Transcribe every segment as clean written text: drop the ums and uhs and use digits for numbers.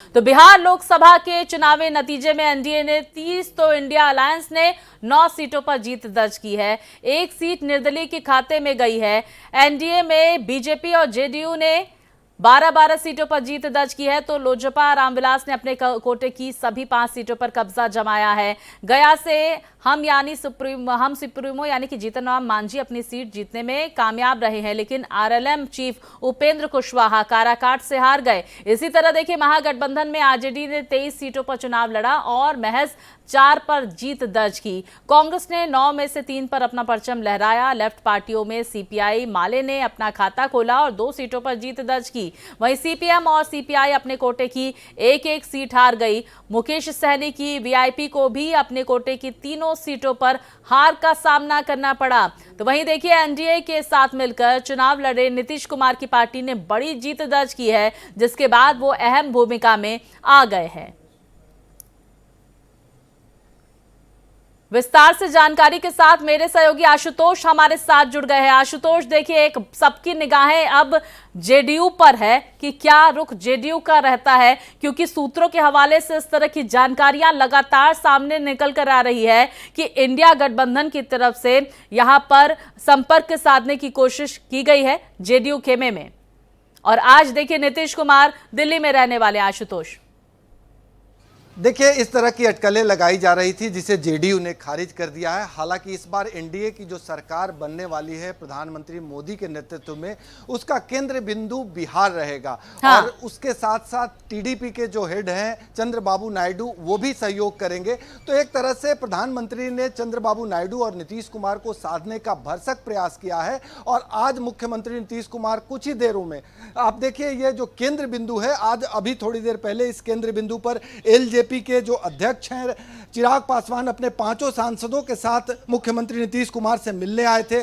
तो बिहार लोकसभा के चुनावी नतीजे में एनडीए ने 30 तो इंडिया अलायंस ने 9 सीटों पर जीत दर्ज की है। एक सीट निर्दलीय के खाते में गई है। एनडीए में बीजेपी और जेडीयू ने 12-12 सीटों पर जीत दर्ज की है। तो लोजपा रामविलास ने अपने कोटे की सभी 5 सीटों पर कब्जा जमाया है। गया से हम सुप्रीमो यानी कि जीतन राम मांझी अपनी सीट जीतने में कामयाब रहे हैं, लेकिन आरएलएम चीफ उपेंद्र कुशवाहा काराकाट से हार गए। इसी तरह देखिए महागठबंधन में आरजेडी ने 23 सीटों पर चुनाव लड़ा और महज 4 पर जीत दर्ज की। कांग्रेस ने 9 में से 3 पर अपना परचम लहराया। लेफ्ट पार्टियों में सीपीआई माले ने अपना खाता खोला और 2 सीटों पर जीत दर्ज की। वहीं सीपीएम और सीपीआई अपने कोटे की एक सीट हार गई। मुकेश सहनी की वीआईपी को भी अपने कोटे की तीनों सीटों पर हार का सामना करना पड़ा। तो वहीं देखिए एनडीए के साथ मिलकर चुनाव लड़े नीतीश कुमार की पार्टी ने बड़ी जीत दर्ज की है, जिसके बाद वो अहम भूमिका में आ गए हैं। विस्तार से जानकारी के साथ मेरे सहयोगी आशुतोष हमारे साथ जुड़ गए हैं। आशुतोष, देखिए एक सबकी निगाहें अब जेडीयू पर है कि क्या रुख जेडीयू का रहता है, क्योंकि सूत्रों के हवाले से इस तरह की जानकारियां लगातार सामने निकल कर आ रही है कि इंडिया गठबंधन की तरफ से यहां पर संपर्क साधने की कोशिश की गई है जेडीयू खेमे में। और आज देखिए नीतीश कुमार दिल्ली में रहने वाले। आशुतोष, देखिए इस तरह की अटकलें लगाई जा रही थी जिसे जेडीयू ने खारिज कर दिया है। हालांकि इस बार एनडीए की जो सरकार बनने वाली है प्रधानमंत्री मोदी के नेतृत्व में, उसका केंद्र बिंदु बिहार रहेगा। हाँ। और उसके साथ साथ टीडीपी के जो हेड हैं चंद्रबाबू नायडू, वो भी सहयोग करेंगे। तो एक तरह से प्रधानमंत्री ने चंद्रबाबू नायडू और नीतीश कुमार को साधने का भरसक प्रयास किया है। और आज मुख्यमंत्री नीतीश कुमार कुछ ही देरों में, आप देखिए ये जो केंद्र बिंदु है, आज अभी थोड़ी देर पहले इस केंद्र बिंदु पर एलजेपी के जो अध्यक्ष हैं चिराग पासवान अपने 5 सांसदों के साथ मुख्यमंत्री नीतीश कुमार से मिलने आए थे,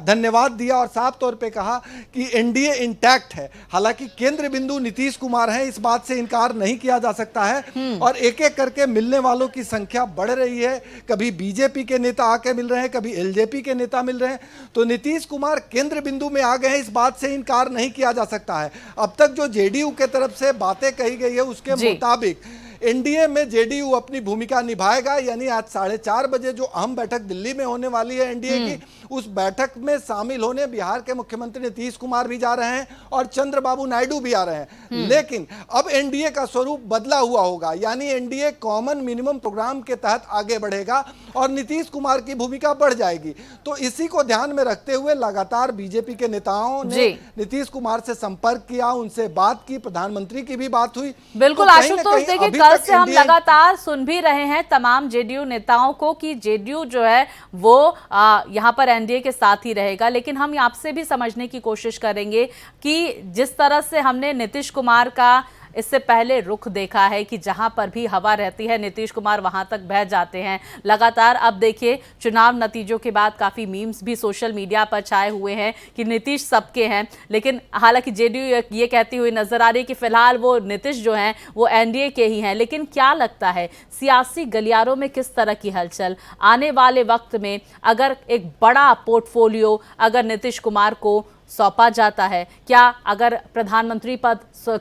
धन्यवाद दिया और साफ तौर पे कहा कि एनडीए इंटैक्ट है। हालांकि केंद्र बिंदु नीतीश कुमार हैं, इस बात से इनकार नहीं किया जा सकता है। और एक एक करके मिलने वालों की संख्या बढ़ रही है। कभी बीजेपी के नेता आके मिल रहे हैं, कभी एलजेपी के नेता मिल रहे हैं। तो नीतीश कुमार केंद्र बिंदु में आ गए हैं, इस बात से इनकार नहीं किया जा सकता है। अब तक जो जेडीयू के तरफ से बातें कही गई है उसके मुताबिक एनडीए में जेडीयू अपनी भूमिका निभाएगा। यानी आज 4:30 बजे जो अहम बैठक दिल्ली में होने वाली है एनडीए की, उस बैठक में शामिल होने बिहार के मुख्यमंत्री नीतीश कुमार भी जा रहे हैं और चंद्रबाबू नायडू भी आ रहे हैं। लेकिन अब एनडीए का स्वरूप बदला हुआ होगा। यानी एनडीए कॉमन मिनिमम प्रोग्राम के तहत आगे बढ़ेगा और नीतीश कुमार की भूमिका बढ़ जाएगी। तो इसी को ध्यान में रखते हुए लगातार बीजेपी के नेताओं ने नीतीश कुमार से संपर्क किया, उनसे बात की, प्रधानमंत्री की भी बात हुई। बिल्कुल आशुतोष, देखिए कल से हम लगातार सुन भी रहे हैं तमाम जेडीयू नेताओं को कि जेडीयू जो है वो यहां पर एनडीए के साथ ही रहेगा। लेकिन हम आपसे भी समझने की कोशिश करेंगे कि जिस तरह से हमने नीतीश कुमार का इससे पहले रुख देखा है कि जहां पर भी हवा रहती है नीतीश कुमार वहां तक बह जाते हैं लगातार। अब देखिए चुनाव नतीजों के बाद काफी मीम्स भी सोशल मीडिया पर छाए हुए हैं कि नीतीश सबके हैं। लेकिन हालांकि जेडीयू ये कहती हुई नजर आ रही है कि फिलहाल वो नीतीश जो हैं वो एनडीए के ही हैं। लेकिन क्या लगता है सियासी गलियारों में किस तरह की हलचल आने वाले वक्त में, अगर एक बड़ा पोर्टफोलियो अगर नीतीश कुमार को सौंपा जाता है, क्या अगर प्रधानमंत्री पद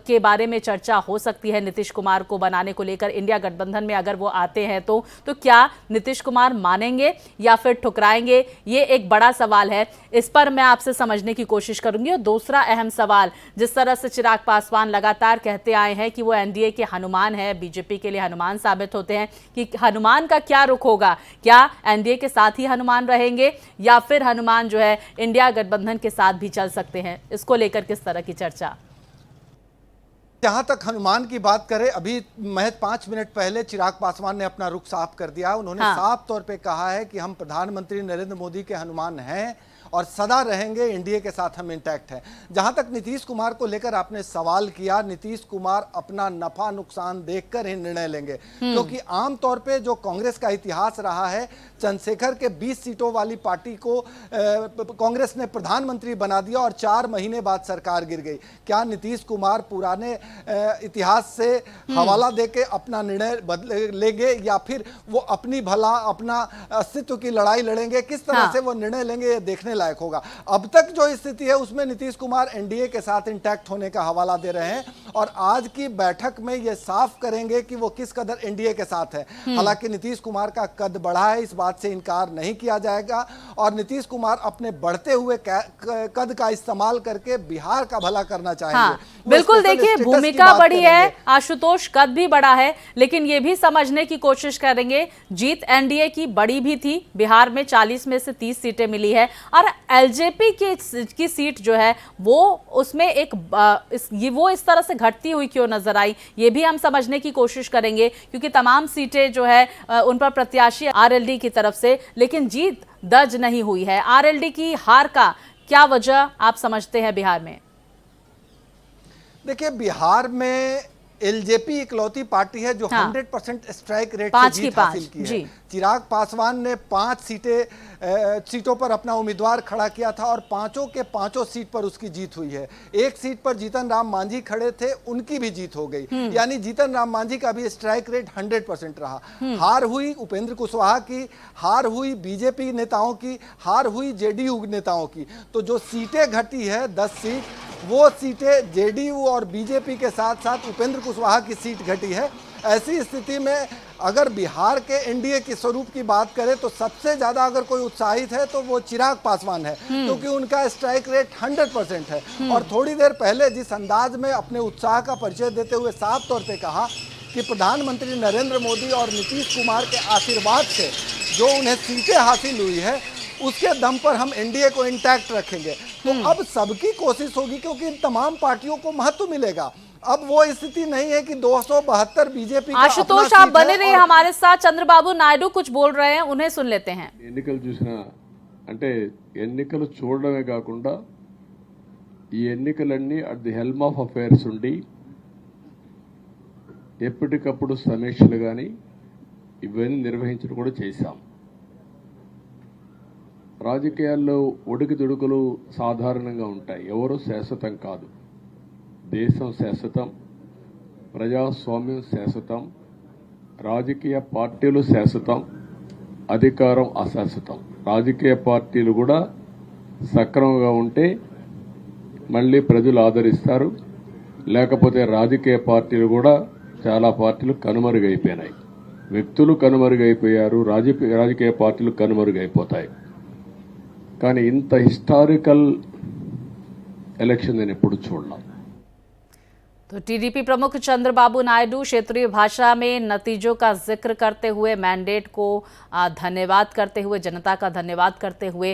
के बारे में चर्चा हो सकती है नीतीश कुमार को बनाने को लेकर, इंडिया गठबंधन में अगर वो आते हैं तो क्या नीतीश कुमार मानेंगे या फिर ठुकराएंगे? ये एक बड़ा सवाल है, इस पर मैं आपसे समझने की कोशिश करूंगी। और दूसरा अहम सवाल, जिस तरह से चिराग पासवान लगातार कहते आए हैं कि वो एनडीए के हनुमान है, बीजेपी के लिए हनुमान साबित होते हैं, कि हनुमान का क्या रुख होगा? क्या एनडीए के साथ ही हनुमान रहेंगे या फिर हनुमान जो है इंडिया गठबंधन के साथ भी चल सकते हैं? इसको लेकर किस तरह की चर्चा? जहां तक हनुमान की बात करें, अभी महज 5 मिनट पहले चिराग पासवान ने अपना रुख साफ कर दिया। उन्होंने साफ तौर पे कहा है कि हम प्रधानमंत्री नरेंद्र मोदी के हनुमान हैं और सदा रहेंगे, एनडीए के साथ हम इंटैक्ट हैं। जहां तक नीतीश कुमार को लेकर आपने सवाल किया, नीतीश कुमार अपना नफा नुकसान देखकर ही निर्णय लेंगे। क्योंकि आमतौर पे जो कांग्रेस का इतिहास रहा है, चंद्रशेखर के 20 सीटों वाली पार्टी को कांग्रेस ने प्रधानमंत्री बना दिया और 4 महीने बाद सरकार गिर गई। क्या नीतीश कुमार पुराने इतिहास से हवाला देके अपना निर्णय बदल लेंगे या फिर वो अपनी भला अपना अस्तित्व की लड़ाई लड़ेंगे? किस तरह से वो निर्णय लेंगे ये देखने लायक होगा। अब तक जो स्थिति है उसमें नीतीश कुमार एनडीए के साथ इंटैक्ट होने का हवाला दे रहे हैं और आज की बैठक में ये साफ करेंगे कि वो किस कदर एनडीए के साथ है। हालांकि नीतीश कुमार का कद बढ़ा है, इस बात से इनकार नहीं किया जाएगा और नीतीश कुमार अपने बढ़ते हुए कद का इस्तेमाल करके बिहार का भला करना चाहेंगे। हाँ, बिल्कुल। देखिए, भूमिका बड़ी है, आशुतोष कद भी बड़ा है, लेकिन ये भी समझने की कोशिश करेंगे जीत एनडीए की बड़ी भी थी। बिहार में 40 में से 30 सीटें मिली है और एलजेपी की सीट जो है वो उसमें वो इस तरह से घटती हुई क्यों नजर आई, ये भी हम समझने की कोशिश करेंगे, क्योंकि तमाम सीटें जो है उन पर प्रत्याशी आरएलडी की तरफ से, लेकिन जीत दर्ज नहीं हुई है। आरएलडी की हार का क्या वजह आप समझते हैं बिहार में? देखिए, बिहार में एलजेपी इकलौती पार्टी है जो 100% स्ट्राइक रेट से जीत हासिल की है। चिराग पासवान ने 5 सीटों पर अपना उम्मीदवार खड़ा किया था और पांचों के पांचों सीट पर उसकी जीत हुई है। एक सीट पर जीतन राम मांझी खड़े थे, उनकी भी जीत हो गई, यानी जीतन राम मांझी का भी स्ट्राइक रेट 100% रहा। हार हुई उपेंद्र कुशवाहा की, हार हुई बीजेपी नेताओं की, हार हुई जेडीयू नेताओं की। तो जो सीटें घटी है 10 सीट, वो सीटें जेडीयू और बीजेपी के साथ साथ उपेंद्र कुशवाहा की सीट घटी है। ऐसी स्थिति में अगर बिहार के एनडीए के स्वरूप की बात करें तो सबसे ज्यादा अगर कोई उत्साहित है तो वो चिराग पासवान है, क्योंकि उनका स्ट्राइक रेट 100% है। और थोड़ी देर पहले जिस अंदाज में अपने उत्साह का परिचय देते हुए साफ तौर पे कहा कि प्रधानमंत्री नरेंद्र मोदी और नीतीश कुमार के आशीर्वाद से जो उन्हें सीटें हासिल हुई है, उसके दम पर हम एनडीए को इंटैक्ट रखेंगे। तो अब सबकी कोशिश होगी, क्योंकि इन तमाम पार्टियों को महत्व मिलेगा। अब वो स्थिति नहीं है कि 272 बीजेपी का। आशुतोष, आप बने रहिए हमारे साथ। चंद्रबाबू नायडू कुछ बोल रहे हैं, उन्हें सुन लेते हैं। ఎన్నికలు చూసినా అంటే ఎన్నికలు చూడడమే కాకుండా ఈ ఎన్నికలన్నీ at the helm of affairs ఉండి ఎప్పటికప్పుడు సమీక్షలు కానీ ఇవన్నీ నిర్వహించడం కూడా చేశాం. రాజకీయాల్లో ఒడిదుడుకులు సాధారణంగా ఉంటాయి, ఎవరు శాశ్వతం కాదు. దేశం శాశ్వతం, ప్రజాస్వామ్యం శాశ్వతం, రాజకీయ పార్టీలు శాశ్వతం, అధికారం అశాశ్వతం. రాజకీయ పార్టీలు కూడా సక్రమంగా ఉంటే మళ్ళీ ప్రజలు ఆదరిస్తారు, లేకపోతే రాజకీయ పార్టీలు కూడా చాలా పార్టీలు కనుమరుగైపోయినాయి. వ్యక్తులు కనుమరుగైపోయారు, రాజకీయ పార్టీలు కనుమరుగైపోతాయి. కానీ ఇంత హిస్టారికల్ ఎలక్షన్ నేను ఎప్పుడు చూడలేదు. तो टीडीपी प्रमुख चंद्रबाबू नायडू क्षेत्रीय भाषा में नतीजों का जिक्र करते हुए, मैंडेट को धन्यवाद करते हुए, जनता का धन्यवाद करते हुए